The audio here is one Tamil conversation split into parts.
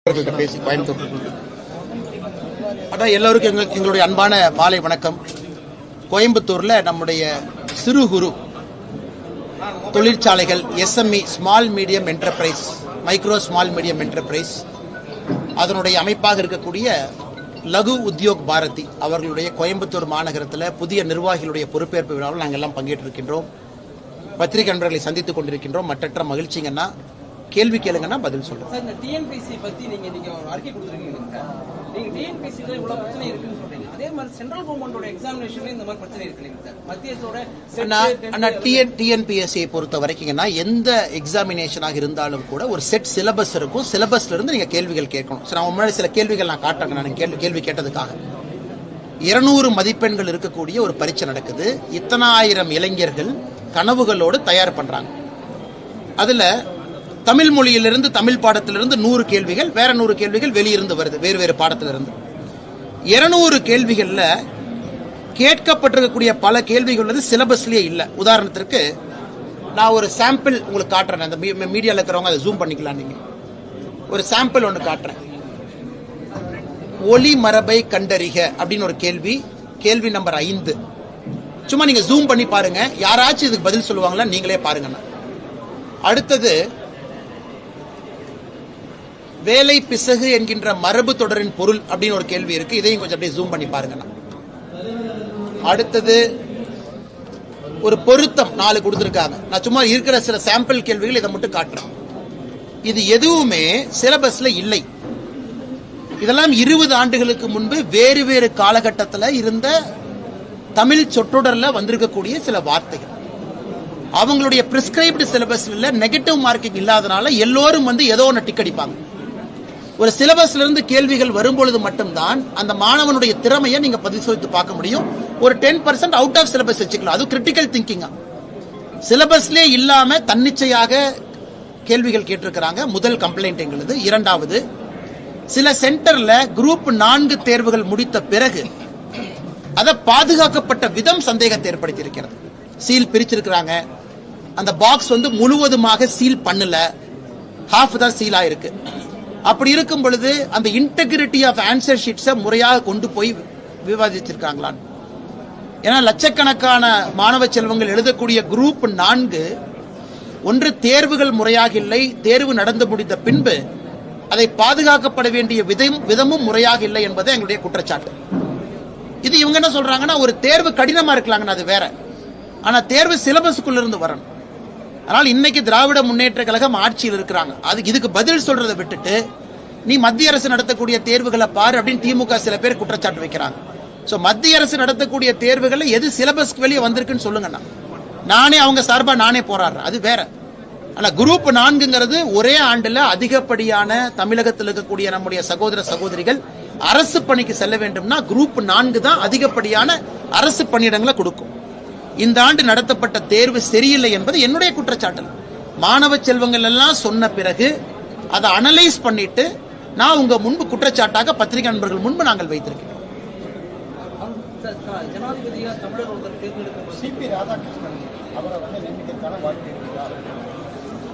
பேசி கோயம்புத்தூர். அதான் எல்லோருக்கும் எங்களுடைய அன்பான மாலை வணக்கம். கோயம்புத்தூர்ல நம்முடைய சிறு குறு தொழிற்சாலைகள் SME small medium enterprise, micro small medium enterprise, அதனுடைய அமைப்பாக இருக்கக்கூடிய லகு உத்யோக் பாரதி அவர்களுடைய கோயம்புத்தூர் மாநகரத்தில் புதிய நிர்வாகிகளுடைய பொறுப்பேற்பு விழாவில் நாங்கள் எல்லாம் பங்கேற்றிருக்கின்றோம். பத்திரிகை நண்பர்களை சந்தித்துக் கொண்டிருக்கின்றோம். மற்றற்ற மகிழ்ச்சிங்கன்னா கேள்வி கேளுங்கன்னா பதில் சொல்றோம். இந்த டிஎன்பிசி பத்தி நீங்க ஒரு அறிக்கை கொடுத்துருக்கீங்க. நீங்க டிஎன்பிசில இவ்வளவு பிரச்சனை இருக்குன்னு சொல்றீங்க. அதே மாதிரி சென்ட்ரல் கவர்மெண்டோட எக்ஸாமினேஷன்ல இந்த மாதிரி பிரச்சனை இருக்கு. மத்திய டிஎன்பிஎஸ்சியை பொறுத்த வரைக்கும் எந்த எக்ஸாமினேஷனாக இருந்தாலும் கூட ஒரு செட் சிலபஸ் இருக்கும். சிலபஸ்ல இருந்து நீங்க கேள்விகள் கேட்கணும். நான் முன்னாடி சில கேள்விகள் நான் காட்டுறேன். நான் கேள்வி கேட்டதுக்காக 200 மதிப்பெண்கள் இருக்கக்கூடிய ஒரு பரீட்சை நடக்குது. இத்தனாயிரம் இளைஞர்கள் கனவுகளோடு தயார் பண்றாங்க. அதுல தமிழ் மொழியிலிருந்து, தமிழ் பாடத்திலிருந்து 100 கேள்விகள், வேற 100 கேள்விகள் வெளியிருந்து வருது, வேறு வேறு பாடத்திலிருந்து. 200 கேள்விகள்ல கேட்கப்பட்டிருக்கக்கூடிய பல கேள்விகள் வந்து சிலபஸ்லயே இல்ல. உதாரணத்திற்கு நான் ஒரு சாம்பிள் உங்களுக்கு காட்டுறேன். அந்த மீடியால இருக்கிறவங்க அதை ஜூம் பண்ணிக்கலாம். நீங்க ஒரு சாம்பிள் ஒன்று காட்டுறேன். ஒலி மரபை கண்டறிக அப்படின்னு ஒரு கேள்வி நம்பர் 5. சும்மா நீங்க ஜூம் பண்ணி பாருங்க. யாராச்சும் இதுக்கு பதில் சொல்லுவாங்களா? நீங்களே பாருங்க. அடுத்தது வேலை பிசகு என்கின்ற மரபு தொடரின் பொருள் அப்படின்னு ஒரு கேள்வி இருக்கு. இதையும் கொஞ்சம் அப்படியே ஜூம் பண்ணி பாருங்க. அடுத்தது ஒரு பொருத்தம் 4 கொடுத்திருக்காங்க. நான் சும்மா இருக்கிற சில சாம்பிள் கேள்விகள் இதை மட்டும் காட்டுறேன். இது எதுவுமே சிலபஸ்ல இல்லை. இதெல்லாம் 20 ஆண்டுகளுக்கு முன்பு வேறு வேறு காலகட்டத்தில் இருந்த தமிழ் சொற்றொடர்ல வந்திருக்கக்கூடிய சில வார்த்தைகள். அவங்களுடைய பிரிஸ்கிரைப்டு சிலபஸ்ல நெகட்டிவ் மார்க்கிங் இல்லாதனால எல்லோரும் வந்து ஏதோ ஒன்று டிக் அடிப்பாங்க. ஒரு சிலபஸ்ல இருந்து கேள்விகள் வரும்பொழுது மட்டும்தான் அந்த மாணவனுடைய திறமையை நீங்க பரிசோதித்து பார்க்க முடியும். ஒரு 10% அவுட் ஆஃப் சிலபஸ் வச்சுக்கலாம். அது கிரிட்டிக்கல் திங்கிங்கா. சிலபஸ்லே இல்லாம தன்னிச்சையாக கேள்விகள் கேட்டிருக்கிறாங்க. முதல் கம்ப்ளைண்ட் எங்களுது. இரண்டாவது, சில சென்டர்ல குரூப் 4 தேர்வுகள் முடித்த பிறகு அதை பாதுகாக்கப்பட்ட விதம் சந்தேகத்தை ஏற்படுத்தி இருக்கிறது. சீல் பிரிச்சிருக்கிறாங்க. அந்த பாக்ஸ் வந்து முழுவதுமாக சீல் பண்ணல, ஹாஃப் தான் சீலா இருக்கு. அப்படி இருக்கும் பொழுது அந்த இன்டெகிரிட்டி ஆஃப் ஆன்சர் ஷீட்ஸை முறையாக கொண்டு போய் விவாதிச்சிருக்காங்களான்னு. ஏன்னா லட்சக்கணக்கான மாணவ செல்வங்கள் எழுதக்கூடிய குரூப் 4 ஒன்று தேர்வுகள் முறையாக இல்லை, தேர்வு நடந்து முடிந்த பின்பு அதை பாதுகாக்கப்பட வேண்டிய விதமும் முறையாக இல்லை என்பது எங்களுடைய குற்றச்சாட்டு. இது இவங்க என்ன சொல்றாங்கன்னா, ஒரு தேர்வு கடினமா இருக்கலாங்கன்னு, அது வேற. ஆனா தேர்வு சிலபஸுக்குள்ள இருந்து வரணும். அதனால் இன்னைக்கு திராவிட முன்னேற்ற கழகம் ஆட்சியில் இருக்கிறாங்க. அதுக்கு இதுக்கு பதில் சொல்றதை விட்டுட்டு நீ மத்திய அரசு நடத்தக்கூடிய தேர்வுகளை பாரு அப்படின்னு திமுக சில பேர் குற்றச்சாட்டு வைக்கிறாங்க. சோ மத்திய அரசு நடத்தக்கூடிய தேர்வுகளை எது சிலபஸ்க்கு வெளியே வந்திருக்குன்னு சொல்லுங்க. நானே அவங்க சார்பா நானே போராடுறேன், அது வேற. ஆனா குரூப் 4ங்கிறது ஒரே ஆண்டுல அதிகப்படியான தமிழகத்தில் இருக்கக்கூடிய நம்முடைய சகோதர சகோதரிகள் அரசு பணிக்கு செல்ல வேண்டும்னா குரூப் 4 தான் அதிகப்படியான அரசு பணியிடங்களை கொடுக்கும். இந்த ஆண்டு நடத்தப்பட்ட தேர்வு சரியில்லை என்பது என்னுடைய குற்றச்சாட்டு. மாணவ செல்வங்கள் எல்லாம் சொன்ன பிறகு அதை அனலைஸ் பண்ணிட்டு நான் உங்க முன்பு குற்றச்சாட்டாக பத்திரிகை நண்பர்கள் முன்பு நாங்கள் வைத்திருக்கிறோம்.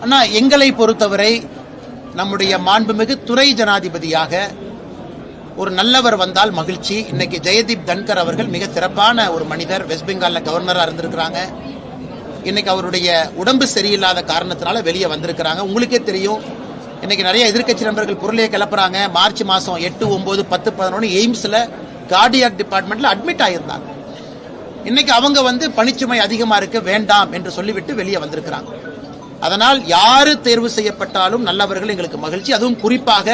ஆனா எங்களை பொறுத்தவரை நம்முடைய மாண்புமிகு துறை ஜனாதிபதியாக ஒரு நல்லவர் வந்தால் மகிழ்ச்சி. இன்னைக்கு ஜெயதீப் தன்கர் அவர்கள் மிக சிறப்பான ஒரு மனிதர். வெஸ்ட் பெங்கால்ல கவர்னரா இருந்திருக்கிறாங்க. இன்னைக்கு அவருடைய உடம்பு சரியில்லாத காரணத்தினால வெளியே வந்திருக்கிறாங்க. உங்களுக்கே தெரியும், இன்னைக்கு நிறைய எதிர்க்கட்சி நண்பர்கள் பொருளையே கிளப்புறாங்க. மார்ச் மாசம் 8, 9, 10, 11 எய்ம்ஸ்ல கார்டியாக் டிபார்ட்மெண்ட்ல அட்மிட் ஆயிருந்தாங்க. இன்னைக்கு அவங்க வந்து பணிச்சுமை அதிகமா இருக்கு, வேண்டாம் என்று சொல்லிவிட்டு வெளியே வந்திருக்கிறாங்க. அதனால் யாரு தேர்வு செய்யப்பட்டாலும் நல்லவர்கள் எங்களுக்கு மகிழ்ச்சி. அதுவும் குறிப்பாக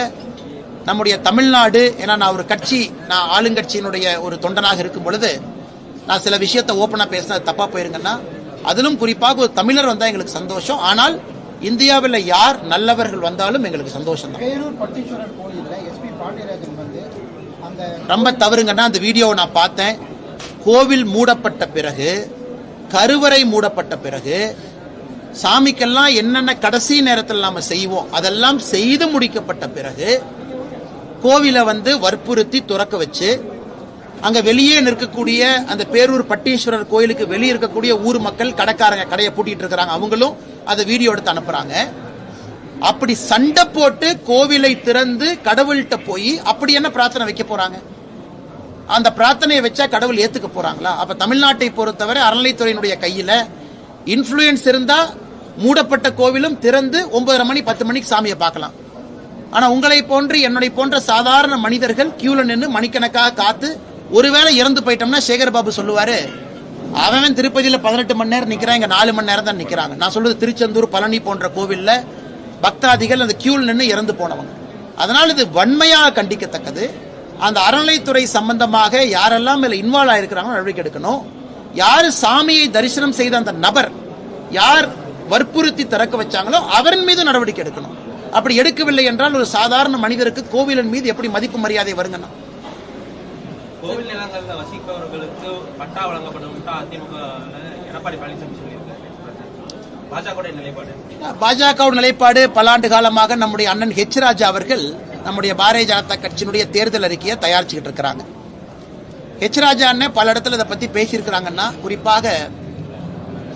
நம்முடைய தமிழ்நாடு, ஏன்னா நான் ஒரு கட்சி, நான் ஆளுங்கட்சியினுடைய ஒரு தொண்டனாக இருக்கும் பொழுது நான் சில விஷயத்தை ஓப்பனா பேசினா தப்பா போயிருங்கன்னா, அதிலும் குறிப்பாக ஒரு தமிழர் வந்தா எங்களுக்கு சந்தோஷம். ஆனால் இந்தியாவில் யார் நல்லவர்கள் வந்தாலும் எங்களுக்கு சந்தோஷம் தான். ரொம்ப தவறுங்கன்னா, அந்த வீடியோவை நான் பார்த்தேன். கோவில் மூடப்பட்ட பிறகு, கருவறை மூடப்பட்ட பிறகு, சாமிக்கெல்லாம் என்னென்ன கடைசி நேரத்தில் நாம செய்வோம் அதெல்லாம் செய்து முடிக்கப்பட்ட பிறகு கோவிலை வந்து வற்புறுத்தி துறக்க வச்சு அங்க வெளியே நிற்கக்கூடிய அந்த பேரூர் பட்டீஸ்வரர் கோயிலுக்கு வெளியே இருக்கக்கூடிய ஊர் மக்கள், கடைக்காரங்க கடையை பூட்டிட்டு இருக்கிறாங்க. அவங்களும் அதை வீடியோ எடுத்து அனுப்புறாங்க. அப்படி சண்டை போட்டு கோவிலை திறந்து கடவுள்கிட்ட போய் அப்படி என்ன பிரார்த்தனை வைக்க போறாங்க? அந்த பிரார்த்தனையை வச்சா கடவுள் ஏத்துக்க போறாங்களா? அப்ப தமிழ்நாட்டை பொறுத்தவரை அறநிலைத்துறையினுடைய கையில இன்ஃப்ளூயன்ஸ் இருந்தா மூடப்பட்ட கோவிலும் திறந்து 9:30 மணி 10 மணிக்கு சாமியை பார்க்கலாம். ஆனா உங்களை போன்று என்னுடைய போன்ற சாதாரண மனிதர்கள் கியூல நின்று மணிக்கணக்காக காத்து ஒருவேளை இறந்து போயிட்டோம்னா சேகர் பாபு சொல்லுவாரு, அவன் திருப்பதியில 18 மணி நேரம் நிக்கிறான், இங்க 4 மணி நேரம் தான் நிக்கிறாங்க. நான் சொல்றது திருச்செந்தூர் பழனி போன்ற கோவில்ல பக்தாதிகள் அந்த கியூல நின்று இறந்து போனவங்க. அதனால இது வன்மையாக கண்டிக்கத்தக்கது. அந்த அறநிலைத்துறை சம்பந்தமாக யாரெல்லாம் இதுல இன்வால்வ் ஆயிருக்கிறாங்களோ நடவடிக்கை எடுக்கணும். யாரு சாமியை தரிசனம் செய்த அந்த நபர் யார் வற்புறுத்தி திறக்க வச்சாங்களோ அவரின் மீது நடவடிக்கை எடுக்கணும். அப்படி எடுக்கவில்லை என்றால் ஒரு சாதாரண மனிதருக்கு கோவிலின் மீது எப்படி மதிப்பு மரியாதை வருங்கன்னா? கோவில் நிலங்கள்ல வசிப்பவர்களுக்கு பட்டா வழங்கப்படும் அதிமுக எடப்பாடி பழனிசாமி சொல்லியிருக்காரு. பாஜக நிலைப்பாடு, பாஜக நிலைப்பாடு பல ஆண்டு காலமாக நம்முடைய அண்ணன் ஹெச் ராஜா அவர்கள் நம்முடைய பாரதிய ஜனதா கட்சியினுடைய தேர்தல் அறிக்கையை தயாரிச்சுக்கிட்டு இருக்கிறாங்க. ஹெச் ராஜா அண்ணன் பல இடத்துல இதை பத்தி பேசியிருக்கிறாங்கன்னா, குறிப்பாக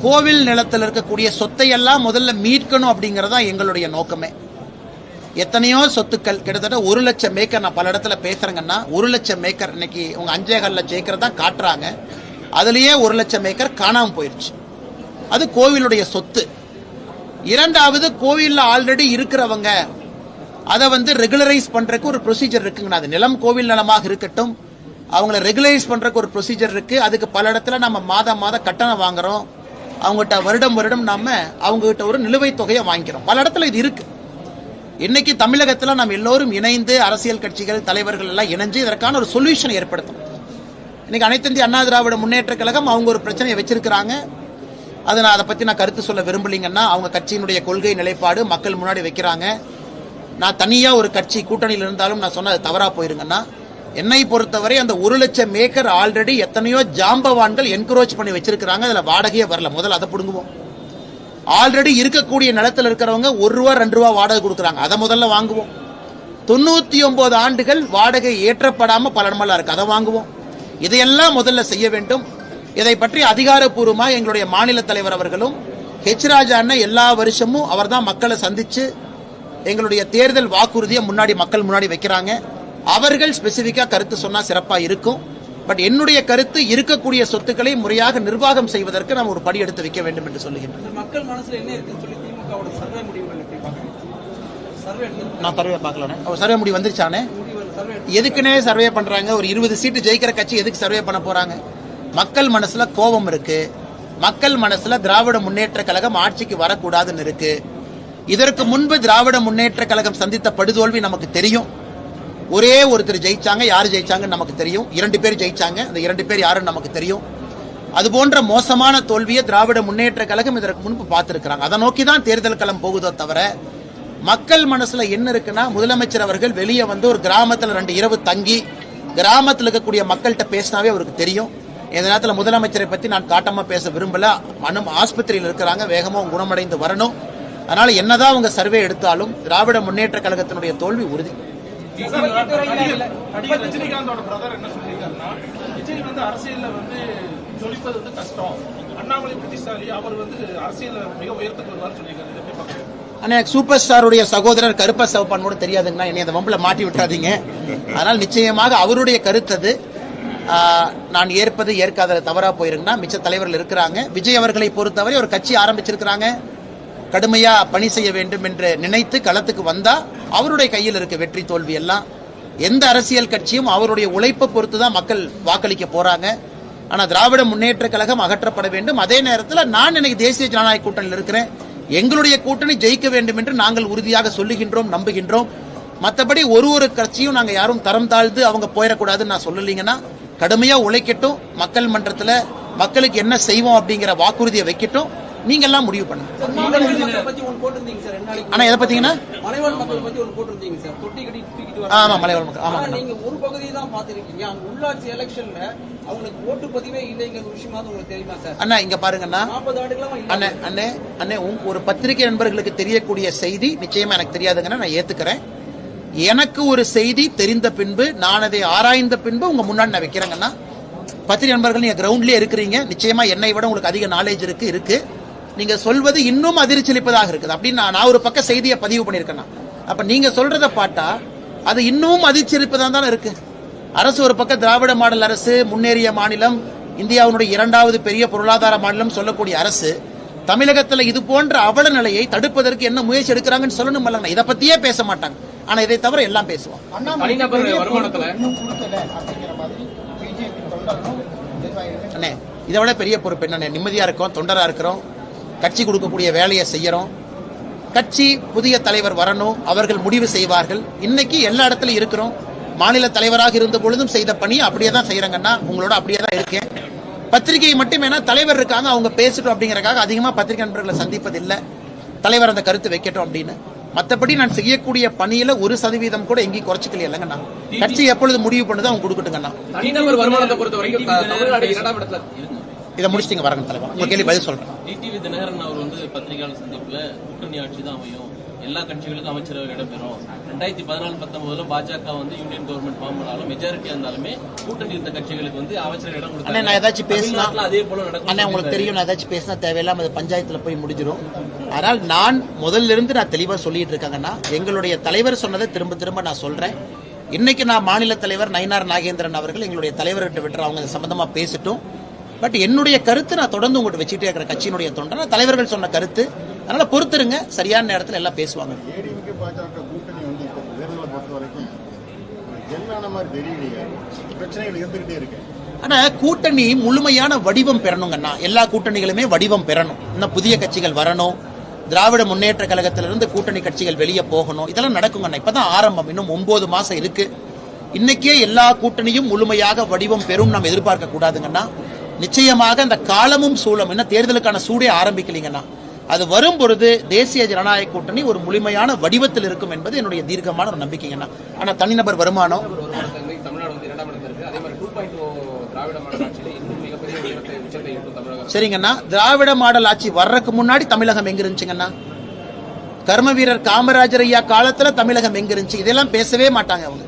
கோவில் நிலத்தில் இருக்கக்கூடிய சொத்தை எல்லாம் முதல்ல மீட்கணும் அப்படிங்கறதா எங்களுடைய நோக்கமே. எத்தனையோ சொத்துக்கள் கிட்டத்தட்ட 1 லட்சம் ஏக்கர் நான் பல இடத்துல பேசுறேங்கன்னா, 1 லட்சம் ஏக்கர் இன்னைக்கு உங்க 5.5 லட்சம் ஏக்கர் தான் காட்டுறாங்க. அதுலயே 1 லட்சம் ஏக்கர் காணாம போயிருச்சு. அது கோவிலுடைய சொத்து. இரண்டாவது, கோவில்ல ஆல்ரெடி இருக்கிறவங்க அதை ரெகுலரைஸ் பண்றதுக்கு ஒரு ப்ரொசீஜர் இருக்குங்கண்ணா. அது நிலம் கோவில் நிலமாக இருக்கட்டும், அவங்கள ரெகுலரைஸ் பண்றதுக்கு ஒரு ப்ரொசீஜர் இருக்கு. அதுக்கு பல இடத்துல நம்ம மாதம் கட்டணம் வாங்குறோம். அவங்ககிட்ட வருடம் நம்ம அவங்க கிட்ட ஒரு நிலுவைத் தொகையை வாங்கிக்கிறோம். பல இடத்துல இது இருக்கு. இன்னைக்கு தமிழகத்தில் நம்ம எல்லோரும் இணைந்து அரசியல் கட்சிகள் தலைவர்கள் எல்லாம் இணைஞ்சு இதற்கான ஒரு சொல்யூஷன் ஏற்படுத்தும். இன்னைக்கு அனைத்து இந்திய அண்ணா திராவிட முன்னேற்ற கழகம் அவங்க ஒரு பிரச்சனையை வச்சிருக்கிறாங்க. அதை பத்தி நான் கருத்து சொல்ல விரும்பலீங்கன்னா, அவங்க கட்சியினுடைய கொள்கை நிலைப்பாடு மக்கள் முன்னாடி வைக்கிறாங்க. நான் தனியா ஒரு கட்சி கூட்டணியில் இருந்தாலும் நான் சொன்ன தவறா போயிருங்கன்னா, என்னை பொறுத்தவரை அந்த 1 லட்சம் ஏக்கர் ஆல்ரெடி எத்தனையோ ஜாம்பவான்கள் என்கரேஜ் பண்ணி வச்சிருக்கிறாங்க. அதுல வாடகையே வரல. முதல்ல அதை புடுங்குவோம். ஆல்ரெடி இருக்கக்கூடிய நிலத்தில் இருக்கிறவங்க 1 ரூபா 2 ரூபா வாடகை கொடுக்குறாங்க. அதை முதல்ல வாங்குவோம். 99 ஆண்டுகள் வாடகை ஏற்றப்படாம பல இடமெல்லாம் இருக்கு. அதை வாங்குவோம். இதையெல்லாம் முதல்ல செய்ய வேண்டும். இதை பற்றி அதிகாரப்பூர்வமாக எங்களுடைய மாநில தலைவர் அவர்களும் ஹெச் ராஜா அண்ணன் எல்லா வருஷமும் அவர் தான் மக்களை சந்திச்சு எங்களுடைய தேர்தல் வாக்குறுதியை மக்கள் முன்னாடி வைக்கிறாங்க. அவர்கள் ஸ்பெசிபிக்கா கருத்து சொன்னா சிறப்பா இருக்கும். பட் என்னுடைய கருத்து, இருக்கக்கூடிய சொத்துக்களை முறையாக நிர்வாகம் செய்வதற்கு நாம் ஒரு படி எடுத்து வைக்க வேண்டும் என்று சொல்லுகின்றனர். மக்கள் மனசுல என்ன இருக்குன்னு சொல்லி திமுகவோட சர்வே முடிவுகள் எப்படி பார்க்கறீங்க? சர்வே நான் சர்வே பார்க்கலனே. அவர் சர்வே முடிவு வந்துருச்சானே? எதுக்குனே சர்வே பண்றாங்க? ஒரு 20 சீட்டு ஜெயிக்கிற கட்சி எதுக்கு சர்வே பண்ண போறாங்க? மக்கள் மனசுல கோபம் இருக்கு. மக்கள் மனசுல திராவிட முன்னேற்ற கழகம் ஆட்சிக்கு வரக்கூடாதுன்னு இருக்கு. இதற்கு முன்பு திராவிட முன்னேற்ற கழகம் சந்தித்த படுதோல்வி நமக்கு தெரியும். ஒரே ஒருத்தர் ஜெயிச்சாங்க. யாரு ஜெயிச்சாங்கன்னு நமக்கு தெரியும். 2 பேர் ஜெயிச்சாங்க. அந்த 2 பேர் யாருன்னு நமக்கு தெரியும். அது போன்ற மோசமான தோல்வியை திராவிட முன்னேற்ற கழகம் இதற்கு முன்பு பார்த்திருக்கிறாங்க. அதை நோக்கி தான் தேர்தல் களம் போகுதோ தவிர, மக்கள் மனசுல என்ன இருக்குன்னா, முதலமைச்சர் அவர்கள் வெளியே ஒரு கிராமத்துல 2 இரவு தங்கி கிராமத்தில் இருக்கக்கூடிய மக்கள்கிட்ட பேசினாவே அவருக்கு தெரியும். இந்த நேரத்தில் முதலமைச்சரை பத்தி நான் காட்டமா பேச விரும்பல. ஆஸ்பத்திரியில் இருக்கிறாங்க, வேகமா குணமடைந்து வரணும். அதனால என்னதான் அவங்க சர்வே எடுத்தாலும் திராவிட முன்னேற்ற கழகத்தினுடைய தோல்வி உறுதி. ரஜினிகாந்தோட பிரதர் என்ன சொல்லியிருக்காருன்னா, விஜய் அரசியல்ல ஜொலிப்பது கஷ்டம், அண்ணாமலை புத்திசாலி, அவர் அரசியல் மிக உயரத்துக்கு வருவார்னு சொல்லியிருக்காரு. ஆனா சூப்பர் ஸ்டாருடைய சகோதரர் கருப்பா சவப்பான் கூட தெரியாதுங்கன்னா என்னை அந்த வம்புல மாட்டி விட்டாதீங்க. அதனால் நிச்சயமாக அவருடைய கருத்து அது. நான் ஏற்பது ஏற்காத தவறா போயிருங்கன்னா மிச்ச தலைவர்கள் இருக்கிறாங்க. விஜய் அவர்களை பொறுத்தவரை ஒரு கட்சி ஆரம்பிச்சிருக்கிறாங்க. கடுமையா பணி செய்ய வேண்டும் என்று நினைத்து களத்துக்கு வந்தா அவருடைய கையில் இருக்க வெற்றி தோல்வி எல்லாம். எந்த அரசியல் கட்சியும் அவருடைய உழைப்பை பொறுத்து தான் மக்கள் வாக்களிக்க போறாங்க. ஆனா திராவிட முன்னேற்ற கழகம் அகற்றப்பட வேண்டும். அதே நேரத்தில் நான் எனக்கு தேசிய ஜனநாயக கூட்டணியில் இருக்கிறேன். எங்களுடைய கூட்டணி ஜெயிக்க வேண்டும் என்று நாங்கள் உறுதியாக சொல்லுகின்றோம், நம்புகின்றோம். மற்றபடி ஒரு கட்சியும் நாங்க யாரும் தரம் தாழ்ந்து அவங்க போயிடக்கூடாதுன்னு நான் சொல்லலீங்கன்னா, கடுமையா உழைக்கட்டும், மக்கள் மன்றத்துல மக்களுக்கு என்ன செய்வோம் அப்படிங்கிற வாக்குறுதியை வைக்கட்டும். நீங்க எல்லாம் முடிவு பண்ணுங்க. ஆனா எதை பாத்தீங்கன்னா மலைவாழ் மக்கள் பத்தி ஒன்று போட்டிருந்தீங்க சார். தொட்டி கட்டி தூக்கிட்டு ஆமா, மலைவாழ் மக்கள். ஆமா, நீங்க ஒரு பகுதியை தான் பாத்திருக்கீங்க. அந்த உள்ளாட்சி எலெக்ஷன்ல அவங்களுக்கு ஓட்டு பதிவே இல்லைங்கிற விஷயமாவது உங்களுக்கு தெரியுமா சார்? அண்ணா இங்க பாருங்கன்னா, 40 ஆண்டுகளா அண்ணே ஒரு பத்திரிகை நண்பர்களுக்கு தெரியக்கூடிய செய்தி நிச்சயமா எனக்கு தெரியாதுங்கன்னா நான் ஏத்துக்கிறேன். எனக்கு ஒரு செய்தி தெரிந்த பின்பு நான் அதை ஆராய்ந்த பின்பு உங்க முன்னாடி நான் வைக்கிறேங்கன்னா, பத்திரிகை நண்பர்கள் நீங்க கிரவுண்ட்லயே இருக்கிறீங்க, நிச்சயமா என்னை விட உங்களுக்கு அதிக நாலேஜ் இருக்கு. நீங்க சொல்வது இன்னும் அதிர்ச்சியளிப்பதாக இருக்குது அப்படின்னு நான் ஒரு பக்கம் செய்தியை பதிவு பண்ணியிருக்கேன். அப்ப நீங்க சொல்றத பார்த்தா அது இன்னும் அதிர்ச்சியளிப்பதாக தானே இருக்கு. அரசு ஒரு பக்கம் திராவிட மாடல் அரசு, முன்னேறிய மாநிலம், இந்தியாவினுடைய 2வது பெரிய பொருளாதார மாநிலம் சொல்லக்கூடிய அரசு தமிழகத்தில் இது போன்ற அவல நிலையை தடுப்பதற்கு என்ன முயற்சி எடுக்கிறாங்கன்னு சொல்லணும். இதை பத்தியே பேச மாட்டாங்க. ஆனா இதை தவிர எல்லாம் பேசுவாங்க. அண்ணே, இதை விட பெரிய பொறுப்பு என்ன? நிம்மதியா இருக்கோம், தொண்டரா இருக்கிறோம், கட்சி கொடுக்கக்கூடிய வேலையை செய்யறோம். கட்சி புதிய தலைவர் வரணும், அவர்கள் முடிவு செய்வார்கள். இன்னைக்கு எல்லா இடத்துலயும் இருக்கிறோம். மாநில தலைவராக இருந்த பொழுதும் செய்த பணி அப்படியே தான் செய்யறாங்கன்னா, உங்களோட அப்படியே தான் இருக்கேன். பத்திரிகை மட்டும் ஏன்னா தலைவர் இருக்காங்க, அவங்க பேசட்டும் அப்படிங்கறக்காக அதிகமா பத்திரிகை நண்பர்களை சந்திப்பது இல்லை. தலைவர் அந்த கருத்து வைக்கட்டும் அப்படின்னு. மற்றபடி நான் செய்யக்கூடிய பணியில 1% கூட எங்கேயும் குறைச்சிக்கல இல்லைங்கண்ணா. கட்சி எப்பொழுது முடிவு பண்ணுதோ அவங்க கொடுக்கட்டுங்கண்ணா. தனிநபர் வருமானத்தை பொறுத்த வரைக்கும் தமிழ்நாடு 2ஆம் இடத்துல இருக்கு. இதை முடிச்சிட்டீங்க வரங்க தலைவர், உங்க கேள்வி பதில் சொல்றேன். டிடிவி தினகரன் அவர் பத்திரிகையாளர் சந்திப்புல கூட்டணி ஆட்சி தான் அமையும், எல்லா கட்சிகளுக்கும் அமைச்சரவை இடம்பெறும். 2014-19 பாஜக யூனியன் கவர்மெண்ட் ஃபார்ம் பண்ணாலும் மெஜாரிட்டி இருந்தாலுமே கூட்டணி இருந்த கட்சிகளுக்கு அமைச்சரவை இடம் கொடுத்தாங்க. நான் ஏதாச்சும் பேசினா அதே போல நடக்கும். அண்ணா உங்களுக்கு தெரியும், நான் ஏதாச்சும் பேசினா தேவையில்லாம அது பஞ்சாயத்துல போய் முடிஞ்சிடும். ஆனால் நான் முதல்ல இருந்து நான் தெளிவா சொல்லிட்டு இருக்காங்கன்னா, எங்களுடைய தலைவர் சொன்னதை திரும்ப திரும்ப நான் சொல்றேன். இன்னைக்கு நான் மாநில தலைவர் நயினார் நாகேந்திரன் அவர்கள் எங்களுடைய தலைவர்கிட்ட விட்டுற அவங்க சம்பந்தமா பேசட்டும். பட் என்னுடைய கருத்து நான் தொடர்ந்து உங்கள்கிட்ட வச்சுட்டே இருக்கிற கட்சியினுடைய தொண்டர் தலைவர்கள் சொன்ன கருத்து. அதனால பொறுத்துருங்க, சரியான நேரத்தில் எல்லாம் பேசுவாங்க. ஆனா கூட்டணி முழுமையான வடிவம் பெறணுங்கன்னா, எல்லா கூட்டணிகளுமே வடிவம் பெறணும். இன்னும் புதிய கட்சிகள் வரணும், திராவிட முன்னேற்ற கழகத்திலிருந்து கூட்டணி கட்சிகள் வெளியே போகணும். இதெல்லாம் நடக்குங்கண்ணா. இப்பதான் ஆரம்பம், இன்னும் 9 மாசம் இருக்கு. இன்னைக்கே எல்லா கூட்டணியும் முழுமையாக வடிவம் பெறும் நாம் எதிர்பார்க்க கூடாதுங்கன்னா. நிச்சயமாக அந்த காலமும் சூழலும் என்ன தேர்தலுக்கான சூடே ஆரம்பிக்கலீங்கன்னா, அது வரும் பொழுது தேசிய ஜனநாயக கூட்டணி ஒரு முழுமையான வடிவத்தில் இருக்கும் என்பது என்னுடைய தீர்க்கமான ஒரு நம்பிக்கைங்கண்ணா. ஆனா தனிநபர் வருமானம் சரிங்கண்ணா. திராவிட மாடல் ஆட்சி வர்றதுக்கு முன்னாடி தமிழகம் எங்க இருந்துச்சுங்கண்ணா? கர்ம வீரர் காமராஜர் ஐயா காலத்துல தமிழகம் எங்க இருந்துச்சு? இதெல்லாம் பேசவே மாட்டாங்க அவங்க.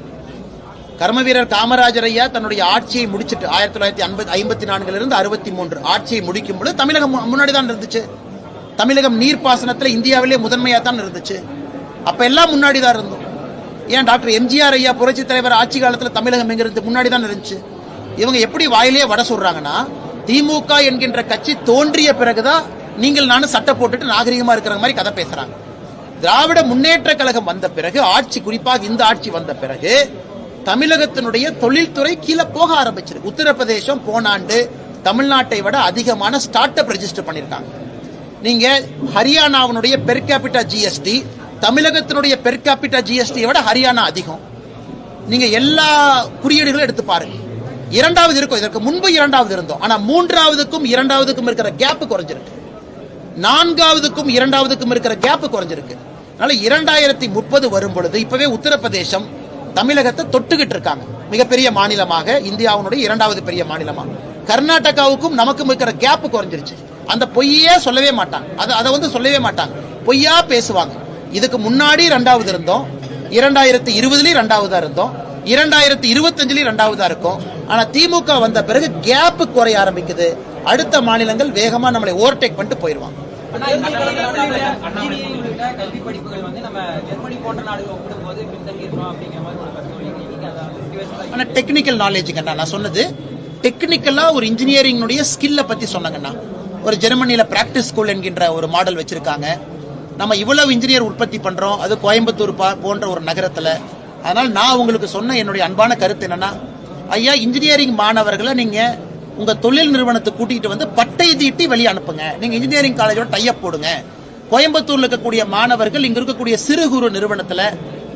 கர்ம வீரர் காமராஜர் ஐயா தன்னுடைய ஆட்சியை முடிச்சுட்டு 1954 63 ஆட்சியை முடிக்கும் பொழுது தமிழகம் முன்னாடி தான் இருந்துச்சு. தமிழகம் நீர்ப்பாசனத்தில் இந்தியாவிலே முதன்மையா தான் இருந்துச்சு. அப்ப எல்லாம் முன்னாடி தான் இருந்தோம். ஏன் டாக்டர் எம்ஜிஆர் ஐயா புரட்சி தலைவர் ஆட்சி காலத்துல தமிழகம் எங்க இருந்து? முன்னாடி தான் இருந்துச்சு. இவங்க எப்படி வாயிலேயே வட சொல்றாங்கன்னா, திமுக என்கின்ற கட்சி தோன்றிய பிறகுதான் நீங்கள் நானும் சட்டை போட்டுட்டு நாகரிகமா இருக்கிற மாதிரி கதை பேசுறாங்க. திராவிட முன்னேற்ற கழகம் வந்த பிறகு, ஆட்சி குறிப்பாக இந்த ஆட்சி வந்த பிறகு தமிழகத்தினுடைய தொழில்துறை கீழே போக ஆரம்பிச்சிருக்கு. உத்தரப்பிரதேசம் போன ஆண்டு தமிழ்நாட்டை விட அதிகமான ஸ்டார்ட் அப் ரெஜிஸ்டர் பண்ணிருக்காங்க. நீங்க ஹரியானாவினுடைய பெர் கேபிட்டா ஜிஎஸ்டி தமிழகத்தினுடைய பெர் கேபிட்டா ஜிஎஸ்டியை விட ஹரியானா அதிகம். நீங்க எல்லா குறியீடுகளும் எடுத்து பாருங்க. 2வது இருக்கும், இதற்கு முன்பு 2வது இருந்தோம். ஆனா 3வதுக்கும் 2வதுக்கும் இருக்கிற கேப் குறைஞ்சிருக்கு. 4வதுக்கும் 2வதுக்கும் இருக்கிற கேப் குறைஞ்சிருக்கு. அதனால 2030 வரும் பொழுது இப்பவே உத்தரப்பிரதேசம் தமிழகத்தை தொட்டுக்கிட்டு இருக்காங்க. மிகப்பெரிய மாநிலமாக, இந்தியாவுடைய 2வது பெரிய மாநிலமா. கர்நாடகாவுக்கும் நமக்கும் இருக்கிற கேப் குறைஞ்சிருச்சு. அந்த பொய்யே சொல்லவே மாட்டாங்க. அதை சொல்லவே மாட்டாங்க, பொய்யா பேசுவாங்க. இதுக்கு முன்னாடி 2வது இருந்தோம், 2020 2வதா இருந்தோம், 2025 2வதா இருக்கும். ஆனா திமுக வந்த பிறகு கேப் குறைய ஆரம்பிக்குது. அடுத்த மாநிலங்கள் வேகமா நம்மளை ஓவர்டேக் பண்ணிட்டு போயிருவாங்க. கல்வி படிப்புகள் நம்ம ஜெர்மனி போன்ற நாடுகளை ஒப்பிடும்போது பின்தங்கி இருக்கோம் அப்படிங்கிற மாதிரி ஒரு கருத்து. ஆனா டெக்னிக்கல் நாலேஜுங்கண்ணா நான் சொன்னது, டெக்னிக்கலா ஒரு இன்ஜினியரிங் ஸ்கில்ல பத்தி சொன்னாங்கண்ணா. ஒரு ஜெர்மனியில பிராக்டிஸ் ஸ்கூல் என்கின்ற ஒரு மாடல் வச்சிருக்காங்க. நம்ம இவ்வளவு இன்ஜினியர் உற்பத்தி பண்றோம், அது கோயம்புத்தூர் போன்ற ஒரு நகரத்துல. அதனால நான் உங்களுக்கு சொன்ன என்னுடைய அன்பான கருத்து என்னன்னா, ஐயா இன்ஜினியரிங் மாணவர்களை நீங்க உங்க தொழில் நிறுவனத்தை கூட்டிட்டு வந்து பட்டை தீட்டி வெளியே அனுப்புங்க. நீங்க இன்ஜினியரிங் காலேஜோட டைப் போடுங்க. கோயம்புத்தூர்ல இருக்கக்கூடிய மாணவர்கள் இங்க இருக்கக்கூடிய சிறு குறு நிறுவனத்துல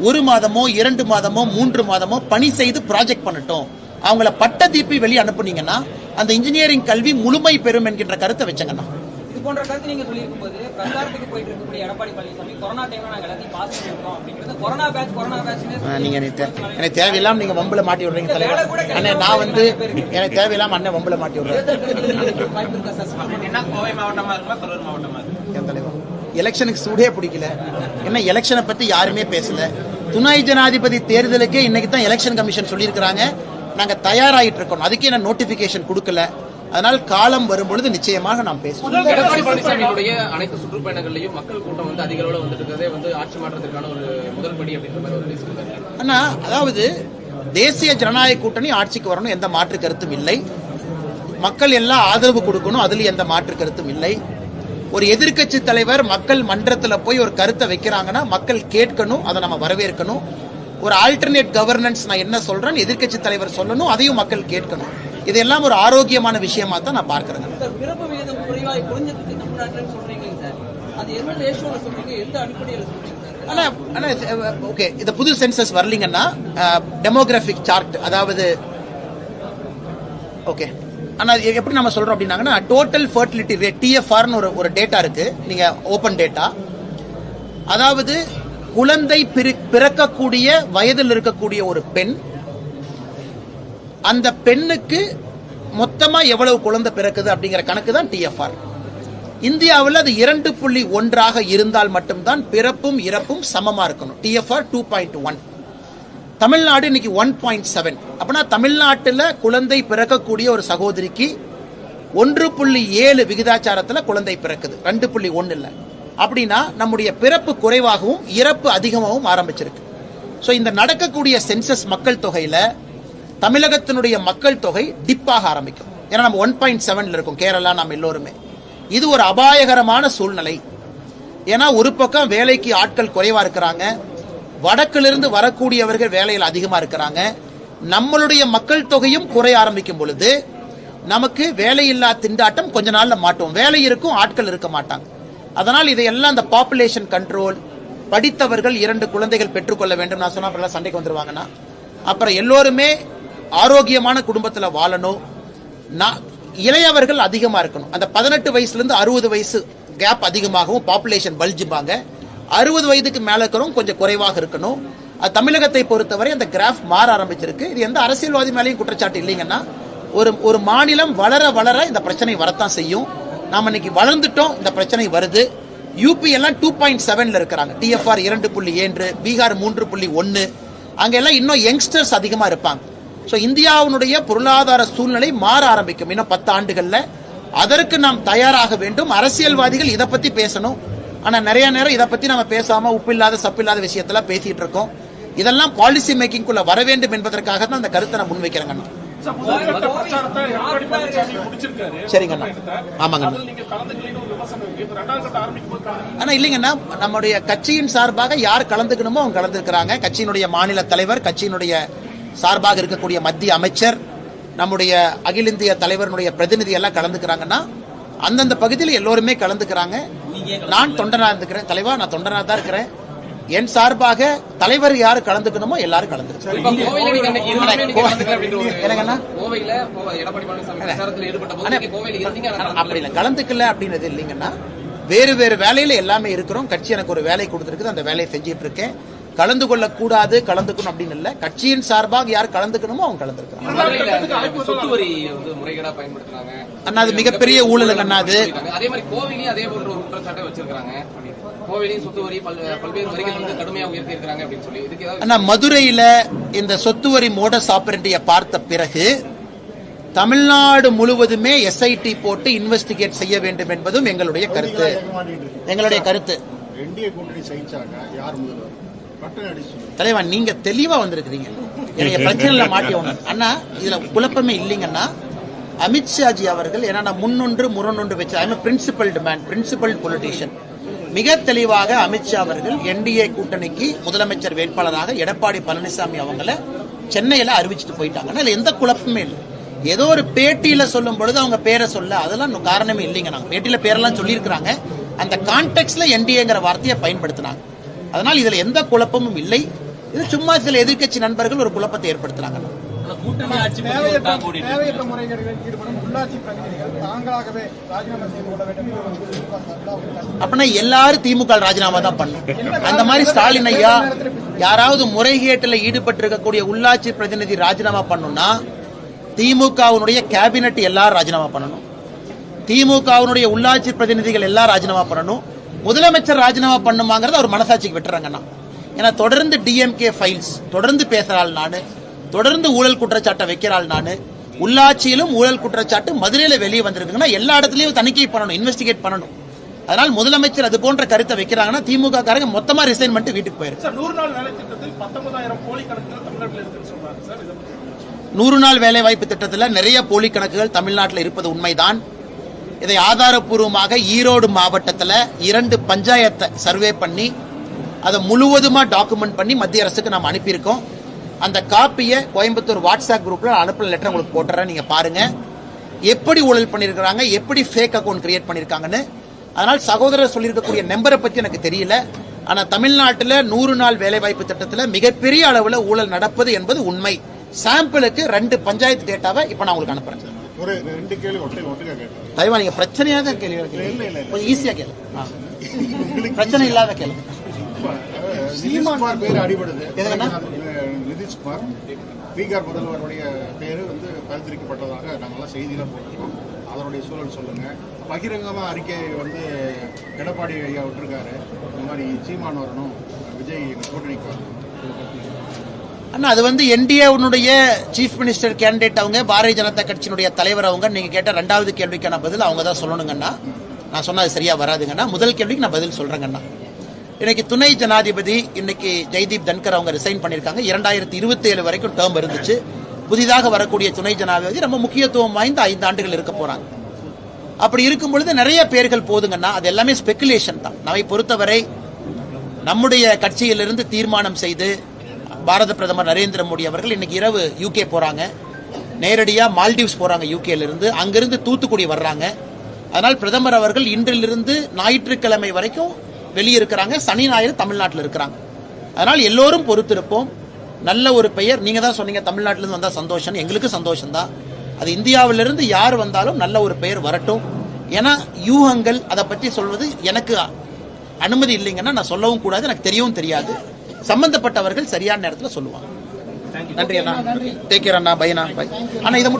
1 மாதமோ 2 மாதமோ 3 மாதமோ பணி செய்து ப்ராஜெக்ட் பண்ணட்டும். அவங்கள பட்ட தீப்பி வெளியே அனுப்புனீங்கன்னா அந்த இன்ஜினியரிங் கல்வி முழுமை பெறும் என்கின்ற கருத்தை வச்சங்கண்ணா. இது போன்ற கருத்து நீங்க சொல்லியிருக்கும் போது பிரச்சாரத்துக்கு போயிட்டு இருக்கக்கூடிய எடப்பாடி பழனிசாமி கொரோனா டைம்ல நாங்க எல்லாத்தையும் பாஸ் பண்ணிருக்கோம் அப்படிங்கிறது கொரோனா பேட்ச் நீங்க எனக்கு தேவையில்லாம நீங்க வம்புல மாட்டி விடுறீங்க தலைவர். அண்ணே நான் எனக்கு தேவையில்லாம அண்ணன் வம்புல மாட்டி விடுறேன். கோவை மாவட்டமா இருக்குமா கரூர் மாவட்டமா இருக்கு தலைவர்? எலெக்ஷனுக்கு சூடே பிடிக்கல. என்ன எலெக்ஷனை பத்தி யாருமே பேசல. துணை ஜனாதிபதி தேர்தலுக்கே இன்னைக்கு தான் எலெக்ஷன் கமிஷன் சொல்லியிருக்கிறாங்க நாங்க தயாராகிட்டு இருக்கோம். அதுக்கே நான் நோட்டிபிகேஷன் கொடுக்கல. அதனால் காலம் வரும்பொழுது நிச்சயமாக நாம் பேசுவோம். எடப்பாடி பழனிசாமியுடைய அனைத்து சுற்றுப்பயணங்கள்லயும் மக்கள் கூட்டம் வந்து அதிக அளவுல வந்துட்டு இருக்கிறதே வந்து ஆட்சி மாற்றத்திற்கான ஒரு முதல் படி அப்படின்ற மாதிரி ஒரு பேசியிருக்காரு. ஆனா அதாவது தேசிய ஜனநாயக கூட்டணி ஆட்சிக்கு வரணும், எந்த மாற்று கருத்தும் இல்லை. மக்கள் எல்லாம் ஆதரவு கொடுக்கணும், அதுல எந்த மாற்று கருத்தும் இல்லை. ஒரு எதிர்க்கட்சி தலைவர் மக்கள் மன்றத்துல போய் ஒரு கருத்தை வைக்கிறாங்கன்னா மக்கள் கேட்கணும், அதை நம்ம வரவேற்கணும். ஒரு ஆல்டர்னேட் கவர்னன்ஸ் நான் என்ன சொல்றேன் எதிர்க்கட்சி தலைவர் சொல்லணும், அதையும் மக்கள் கேட்கணும். இதெல்லாம் ஒரு ஆரோக்கியமான விஷயமா தான் நான் பார்க்கிறேன். பிறப்பு விகிதம் குறைவாய் குறைஞ்சிருக்கு தமிழ்நாட்டில் சொல்றீங்க சார், அது எந்த ரேஷியோல சொல்றீங்க, எந்த அடிப்படையில் சொல்றீங்க சார்? ஓகே, இந்த புது சென்சஸ் வரலீங்கன்னா டெமோகிராபிக் சார்ட், அதாவது ஓகே, ஆனா எப்படி நம்ம சொல்றோம் அப்படின்னாங்கன்னா டோட்டல் ஃபர்டிலிட்டி ரேட் TFRன்னு ஒரு டேட்டா இருக்கு, நீங்க ஓபன் டேட்டா. அதாவது குழந்தை பிறக்கக்கூடிய வயதில் இருக்கக்கூடிய ஒரு பெண், அந்த பெண்ணுக்கு மொத்தமா எவ்வளவு குழந்தை பிறக்குது அப்படிங்கிற கணக்கு தான் TFR. இந்தியாவில் அது 2.1 இருந்தால் மட்டும்தான் பிறப்பும் இறப்பும் சமமா இருக்கணும். TFR 2.1. தமிழ்நாடு இன்னைக்கு 1.7. அப்படின்னா தமிழ்நாட்டில் குழந்தை பிறக்கக்கூடிய ஒரு சகோதரிக்கு 1.7 விகிதாச்சாரத்தில் குழந்தை பிறக்குது, 2.1 இல்லை. அப்படின்னா நம்முடைய பிறப்பு குறைவாகவும் இறப்பு அதிகமாகவும் ஆரம்பிச்சிருக்கு. ஸோ இந்த நடக்கக்கூடிய சென்சஸ் மக்கள் தொகையில தமிழகத்தினுடைய மக்கள் தொகை டிப்பாக ஆரம்பிக்கும். ஏன்னா நம்ம 1.7 இருக்கும் கேரளா, நாம் எல்லோருமே. இது ஒரு அபாயகரமான சூழ்நிலை. ஏன்னா ஒரு பக்கம் வேலைக்கு ஆட்கள் குறைவா இருக்கிறாங்க, வடக்கிலிருந்து வரக்கூடியவர்கள் வேலையில் அதிகமா இருக்கிறாங்க. நம்மளுடைய மக்கள் தொகையும் குறைய ஆரம்பிக்கும் பொழுது நமக்கு வேலையில்லா திண்டாட்டம் கொஞ்ச நாள்ல மாட்டோம். வேலை இருக்கும், ஆட்கள் இருக்க மாட்டாங்க. அதனால் இதையெல்லாம் இந்த பாப்புலேஷன் கண்ட்ரோல், படித்தவர்கள் 2 குழந்தைகள் பெற்றுக்கொள்ள வேண்டும். நான் சொன்னா அப்புறம் சண்டைக்கு வந்துருவாங்கன்னா, அப்புறம் எல்லோருமே ஆரோக்கியமான குடும்பத்தில் வாழணும். இளையவர்கள் அதிகமா இருக்கணும். அந்த 18 வயசுல இருந்து 60 வயசு கேப் அதிகமாகவும் பாப்புலேஷன் பல்ஜுபாங்க. 60 வயதுக்கு மேல இருக்கிறவங்க கொஞ்சம் குறைவாக இருக்கணும். அது தமிழகத்தை பொறுத்தவரை அந்த கிராஃப் மாற ஆரம்பிச்சிருக்கு. இது எந்த அரசியல்வாதி மேலேயும் குற்றச்சாட்டு இல்லைங்கன்னா, ஒரு மாநிலம் வளர வளர இந்த பிரச்சனை வரத்தான் செய்யும். நாம இன்னைக்கு வளர்ந்துட்டோம், இந்த பிரச்சனை வருது. யூபி எல்லாம் 2.7 இருக்கிறாங்க, TFR 2.7, பீகார் 3.1. அங்க எல்லாம் இன்னும் யங்ஸ்டர்ஸ் அதிகமா இருப்பாங்க. ஸோ இந்தியாவுடைய பொருளாதார சூழ்நிலை மாற ஆரம்பிக்கும் இன்னும் 10 ஆண்டுகள்ல. அதற்கு நாம் தயாராக வேண்டும். அரசியல்வாதிகள் இதை பத்தி பேசணும். ஆனா நிறைய நேரம் இதை பத்தி நம்ம பேசாம உப்பில்லாத சப்பில்லாத விஷயத்துல பேசிட்டு இருக்கோம். இதெல்லாம் பாலிசி மேக்கிங்குள்ள வர வேண்டும் என்பதற்காக தான் அந்த கருத்தை நான் முன்வைக்கிறேங்க. சரிங்க, ஆமாங்க. ஆனா இல்லைங்கன்னா நம்முடைய கட்சியின் சார்பாக யார் கலந்துக்கணுமோ அவங்க கலந்துக்கிறாங்க. கட்சியினுடைய மாநில தலைவர், கட்சியினுடைய சார்பாக இருக்கக்கூடிய மத்திய அமைச்சர், நம்முடைய அகில இந்திய தலைவருடைய பிரதிநிதி எல்லாம் கலந்துக்கிறாங்கன்னா அந்தந்த பகுதியில் எல்லோருமே கலந்துக்கிறாங்க. நான் தொண்டனா இருக்கிறேன், தலைவா நான் தொண்டனா தான் இருக்கிறேன். என் சார்பாக தலைவர் யாரு கலந்துக்கணுமோ எல்லாரும் கலந்துக்கிறாங்க. அப்படி இல்லை, கலந்துக்கல அப்படின்றது இல்லைங்கன்னா வேறு வேறு வேலையில எல்லாமே இருக்கிறோம். கட்சி எனக்கு ஒரு வேலை கொடுத்துருக்குது, அந்த வேலையை செஞ்சிட்டு இருக்கேன். கலந்து கொள்ள கூடாது, கலந்துக்கணும் அப்படின்னு இல்ல. கட்சியின் சார்பாக யார் கலந்துக்கணுமோ அவங்க கலந்துருக்காங்க. அண்ணா அது மிகப்பெரிய ஊழலுங்க அண்ணா. அது அதே மாதிரி கோவிலையும் அதே போன்ற ஒரு குற்றச்சாட்டை வச்சிருக்காங்க. கோவிலையும் சொத்து வரி பல்வேறு வரிகள் வந்து கடுமையாக உயர்த்தி இருக்காங்க அப்படின்னு சொல்லி. அண்ணா மதுரையில இந்த சொத்து வரி மோடஸ் ஆபரேண்டியை பார்த்த பிறகு தமிழ்நாடு முழுவதுமே SIT போட்டு இன்வெஸ்டிகேட் செய்ய வேண்டும் என்பதும் எங்களுடைய கருத்து. தலைவா நீங்க தெளிவா வந்திருக்கிறீங்க, எனக்கு பிரச்சனைல மாட்டியோங்க அண்ணா. இதுல குழப்பமே இல்லைங்கன்னா அமித்ஷாஜி அவர்கள், ஏன்னா முன்னொன்று முரணொன்று வச்சு பிரின்சிபல் மேன், பிரின்சிபல் பொலிட்டீஷியன், மிக தெளிவாக அமித்ஷா அவர்கள் NDA கூட்டணிக்கு முதலமைச்சர் வேட்பாளராக எடப்பாடி பழனிசாமி அவங்கள சென்னையில அறிவிச்சுட்டு போயிட்டாங்க. அதுல எந்த குழப்பமே இல்லை. ஏதோ ஒரு பேட்டியில சொல்லும் பொழுது அவங்க பேரை சொல்ல, அதெல்லாம் காரணமே இல்லைங்க. நாங்க பேட்டியில பேரெல்லாம் சொல்லியிருக்கிறாங்க, அந்த கான்டெக்ட்ல NDAங்கிற வார்த்தையை பயன்படுத்தினாங்க. அதனால் இதுல எந்த குழப்பமும் இல்லை. இது சும்மா சில எதிர்க்கட்சி நண்பர்கள் ஒரு குழப்பத்தை ஏற்படுத்துறாங்க. அப்படின்னா எல்லாரும் திமுக ராஜினாமா தான் பண்ணும். அந்த மாதிரி ஸ்டாலின் ஐயா யாராவது முறைகேட்டில் ஈடுபட்டு இருக்கக்கூடிய உள்ளாட்சி பிரதிநிதி ராஜினாமா பண்ணும்னா திமுகவுடைய கேபினெட் எல்லாரும் ராஜினாமா பண்ணணும், திமுகவுடைய உள்ளாட்சி பிரதிநிதிகள் எல்லாரும் ராஜினாமா பண்ணணும். முதலமைச்சர் ராஜினாமா பண்ணுமாங்கிறத அவர் மனசாட்சிக்கு விட்டுறாங்கண்ணா. ஏன்னா தொடர்ந்து DMK ஃபைல்ஸ் தொடர்ந்து பேசுறாள், நானு தொடர்ந்து ஊழல் குற்றச்சாட்டை வைக்கிறாள், நானு உள்ளாட்சியிலும் ஊழல் குற்றச்சாட்டு மதுரையில வெளியே வந்திருக்குன்னா எல்லா இடத்துலயும் தணிக்கை பண்ணணும், இன்வெஸ்டிகேட் பண்ணணும். அதனால் முதலமைச்சர் அது போன்ற கருத்தை வைக்கிறாங்கன்னா திமுக காரங்க மொத்தமா ரிசைன் பண்ணிட்டு வீட்டுக்கு போயிரு. சார் 100 நாள் வேலை திட்டத்தில் 19,000 போலி கணக்குகள் தமிழ்நாட்டில் இருக்குன்னு சொல்றாங்க சார். 100 நாள் வேலை வாய்ப்பு திட்டத்தில் நிறைய போலி கணக்குகள் தமிழ்நாட்டில் இருப்பது உண்மைதான். இதை ஆதாரப்பூர்வமாக ஈரோடு மாவட்டத்தில் 2 பஞ்சாயத்தை சர்வே பண்ணி அதை முழுவதுமா டாக்குமெண்ட் பண்ணி மத்திய அரசுக்கு நாம் அனுப்பியிருக்கோம். அந்த காப்பியை கோயம்புத்தூர் வாட்ஸ்அப் குரூப்ல அனுப்புற லெட்டர் உங்களுக்கு போட்டுறேன், நீங்க பாருங்க எப்படி ஊழல் பண்ணிருக்காங்க, எப்படி ஃபேக் அக்கௌண்ட் கிரியேட் பண்ணிருக்காங்கன்னு. அதனால் சகோதரர் சொல்லியிருக்கக்கூடிய நம்பரை பத்தி எனக்கு தெரியல. ஆனா தமிழ்நாட்டில் 100 நாள் வேலைவாய்ப்பு திட்டத்தில் மிகப்பெரிய அளவில் ஊழல் நடப்பது என்பது உண்மை. சாம்பிளுக்கு 2 பஞ்சாயத்து டேட்டாவை இப்ப நான் உங்களுக்கு அனுப்புறேன். ஒரு 2 கேள்வி ஒட்டுக்கா கேட்டேன். தயவா நீங்க பிரச்சனையாக கேள்வி கொஞ்சம் ஈஸியா கேளு, பிரச்சனை இல்லாத கேளு. நிதிஷ்குமார் பேர் அடிபடுது. எதுக்குன்னா? நிதிஷ்குமார் பீகார் முதல்வருடைய பேரு வந்து பரிந்துரைக்கப்பட்டதாக நாங்கெல்லாம் செய்தியில போட்டிருக்கோம். அதனுடைய சூழல் சொல்லுங்க. பகிரங்கமா அறிக்கை வந்து எடப்பாடி ஐயா விட்டுருக்காரு, இந்த மாதிரி சீமான் வரணும், விஜய் கூட்டணிக்கு வரணும். அண்ணா அது வந்து என்டிஏவுடைய சீஃப் மினிஸ்டர் கேண்டிடேட் அவங்க, பாரதிய ஜனதா கட்சியினுடைய தலைவர் அவங்க. நீங்க கேட்ட 2வது கேள்விக்கான பதில் அவங்க தான் சொல்லணுங்கண்ணா. நான் சொன்னது சரியா வராதுங்கண்ணா. முதல் கேள்விக்கு நான் பதில் சொல்றேங்கண்ணா. இன்னைக்கு துணை ஜனாதிபதி இன்னைக்கு ஜெய்தீப் தன்கர் அவங்க ரிசைன் பண்ணிருக்காங்க. 2027 வரைக்கும் டேர்ம் இருந்துச்சு. புதிதாக வரக்கூடிய துணை ஜனாதிபதி ரொம்ப முக்கியத்துவம் வாய்ந்த 5 ஆண்டுகள் இருக்க போறாங்க. அப்படி இருக்கும் பொழுது நிறைய பேர்கள் போதுங்கன்னா அது எல்லாமே ஸ்பெகுலேஷன் தான். நம்மை பொறுத்தவரை நம்முடைய கட்சியிலிருந்து தீர்மானம் செய்து பாரத பிரதமர் நரேந்திர மோடி அவர்கள் இன்னைக்கு இரவு யூகே போறாங்க, நேரடியா மால்டீவ்ஸ் போறாங்க யூகேல இருந்து, அங்கிருந்து தூத்துக்குடி வர்றாங்க. அதனால் பிரதமர் அவர்கள் இன்றிலிருந்து ஞாயிற்றுக்கிழமை வரைக்கும் வெளியிருக்கிறாங்க, சனி ஞாயிறு தமிழ்நாட்டில் இருக்கிறாங்க. அதனால் எல்லோரும் பொறுத்திருப்போம். நல்ல ஒரு பெயர், நீங்க தான் சொன்னீங்க தமிழ்நாட்டிலிருந்து வந்தா சந்தோஷம், எங்களுக்கு சந்தோஷம் தான். அது இந்தியாவிலிருந்து யார் வந்தாலும் நல்ல ஒரு பெயர் வரட்டும். ஏன்னா யூகங்கள் அதை பற்றி சொல்வது எனக்கு அனுமதி இல்லைங்கன்னா நான் சொல்லவும் கூடாது, எனக்கு தெரியவும் தெரியாது. சம்பந்தப்பட்டவர்கள் சரியான நேரத்தில் சொல்லுவாங்க. நன்றி அண்ணா, டேக் கேர் அண்ணா, பை அண்ணா, பை அண்ணா. இதை